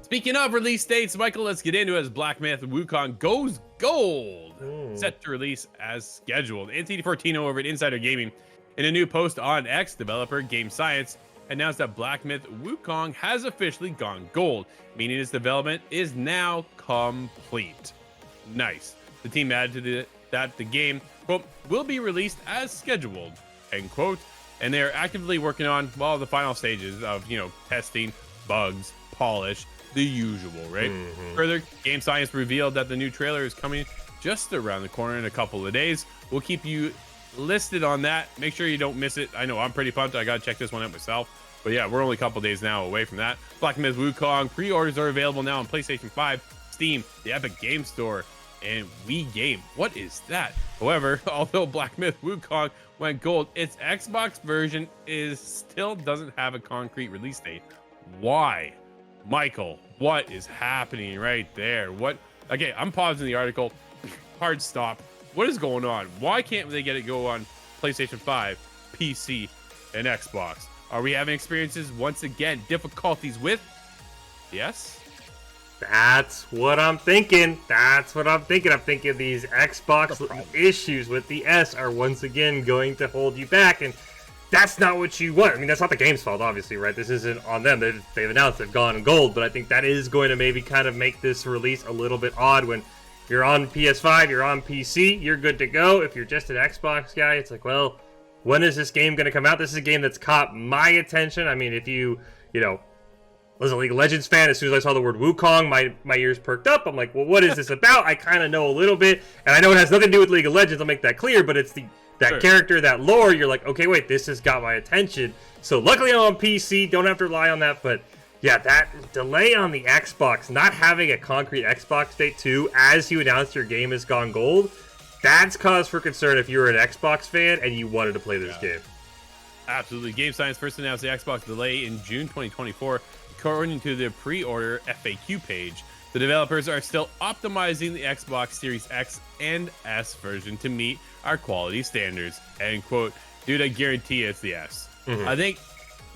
Speaking of release dates, Michael, let's get into it as Black Myth Wukong goes gold. Set to release as scheduled. NCT 14 over at Insider Gaming, in a new post on X, developer Game Science announced that Black Myth Wukong has officially gone gold, meaning its development is now complete. Nice. The team added to that the game, quote, will be released as scheduled, end quote, and they are actively working on, well, the final stages of, testing, bugs, polish, the usual, right? Further, Game Science revealed that the new trailer is coming just around the corner in a couple of days. We'll keep you listed on that. Make sure you don't miss it. I know I'm pretty pumped. I gotta check this one out myself. But yeah, we're only a couple days now away from that. Black Myth Wukong pre-orders are available now on PlayStation 5, Steam, the Epic Game Store, and Wii Game. What is that? However, although Black Myth Wukong went gold, its Xbox version still doesn't have a concrete release date. Why? Michael, what is happening right there? Okay, I'm pausing the article. Hard stop. What is going on? Why can't they get it go on PlayStation 5, PC, and Xbox? Are we having experiences once again, difficulties with? Yes? That's what I'm thinking. I'm thinking these Xbox issues with the S are once again going to hold you back, and that's not what you want. I mean, that's not the game's fault, obviously, right? This isn't on them. They've announced they've gone gold, but I think that is going to maybe kind of make this release a little bit odd. When you're on PS5, you're on PC, you're good to go. If you're just an Xbox guy, it's like, well, when is this game going to come out? This is a game that's caught my attention. I mean, if you was a League of Legends fan, as soon as I saw the word Wukong, my ears perked up. I'm like, well, what is this about? I kind of know a little bit, and I know it has nothing to do with League of Legends. I'll make that clear, but it's that character, that lore. You're like, okay, wait, this has got my attention. So luckily I'm on PC, don't have to rely on that. But yeah, that delay on the Xbox, not having a concrete Xbox date too, as you announced your game has gone gold, that's cause for concern if you're an Xbox fan and you wanted to play this game. Absolutely. Game Science first announced the Xbox delay in June 2024. According to the pre-order FAQ page, the developers are still optimizing the Xbox Series X and S version to meet our quality standards, end quote. Dude, I guarantee it's the S. I think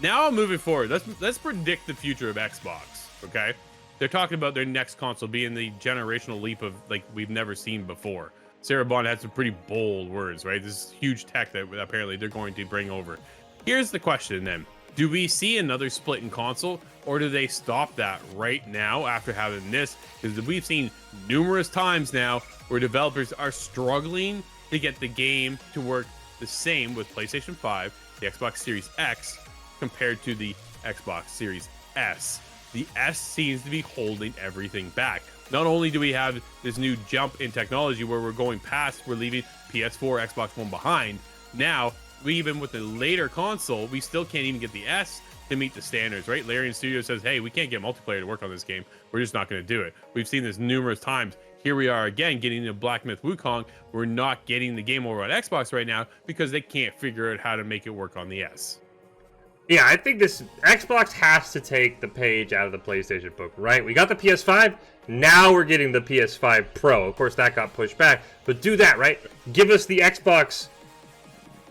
now moving forward, let's predict the future of Xbox, okay? They're talking about their next console being the generational leap of like we've never seen before. Sarah Bond had some pretty bold words, right? This is huge tech that apparently they're going to bring over. Here's the question then. Do we see another split in console, or do they stop that right now after having this? Because we've seen numerous times now where developers are struggling to get the game to work the same with PlayStation 5, the Xbox Series X, compared to the Xbox Series S. The S seems to be holding everything back. Not only do we have this new jump in technology where we're leaving PS4, Xbox One behind, now even with the later console, we still can't even get the S to meet the standards, right? Larian Studio says, hey, we can't get multiplayer to work on this game. We're just not going to do it. We've seen this numerous times. Here we are again getting the Black Myth Wukong. We're not getting the game over on Xbox right now because they can't figure out how to make it work on the S. Yeah, I think this Xbox has to take the page out of the PlayStation book, right? We got the PS5, now we're getting the PS5 Pro. Of course, that got pushed back, but do that, right? Give us the Xbox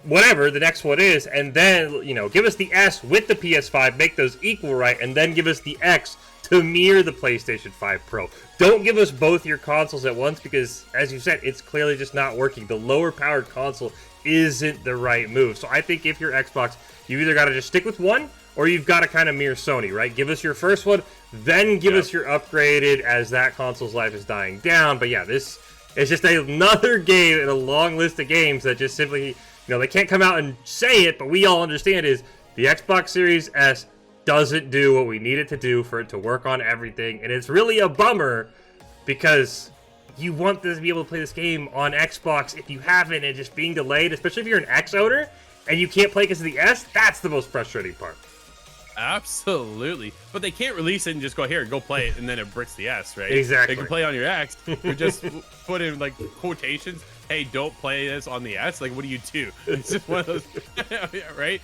whatever the next one is, and then give us the S with the PS5, make those equal, right? And then give us the X to mirror the PlayStation 5 Pro. Don't give us both your consoles at once because, as you said, it's clearly just not working. The lower powered console isn't the right move. So I think if you're Xbox, you either got to just stick with one or you've got to kind of mirror Sony, right? Give us your first one, then give us your upgraded as that console's life is dying down. But yeah, this is just another game in a long list of games that just simply, they can't come out and say it, but we all understand is the Xbox Series S doesn't do what we need it to do for it to work on everything. And it's really a bummer because you want to be able to play this game on Xbox if you haven't, and just being delayed, especially if you're an X owner and you can't play because of the S, that's the most frustrating part. Absolutely. But they can't release it and just go, here, go play it, and then it bricks the S, right? Exactly. They can play on your X. You just put in, like, quotations, hey, don't play this on the S. Like, what do you do? It's just one of those, right?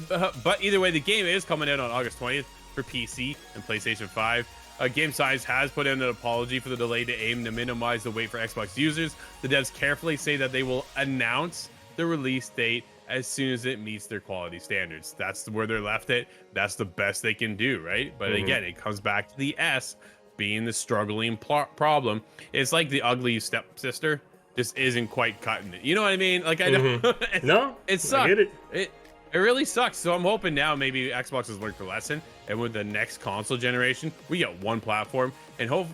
But either way, the game is coming out on August 20th for PC and PlayStation 5. Game Science has put in an apology for the delay to aim to minimize the wait for Xbox users. The devs carefully say that they will announce the release date as soon as it meets their quality standards. That's where they're left it. That's the best they can do, right? But again, it comes back to the S being the struggling problem. It's like the ugly stepsister just isn't quite cutting it. You know what I mean? Like I know No, it sucks. I get it. It really sucks. So I'm hoping now maybe Xbox has learned the lesson, and with the next console generation, we get one platform, and hope.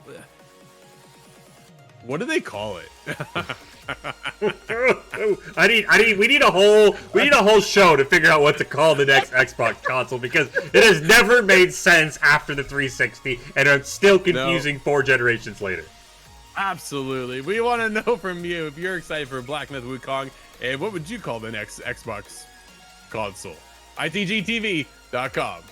What do they call it? We need a whole show to figure out what to call the next Xbox console, because it has never made sense after the 360, and it's still confusing 4 generations later. Absolutely. We want to know from you if you're excited for Black Myth Wukong, and what would you call the next Xbox console? ITGTV.com.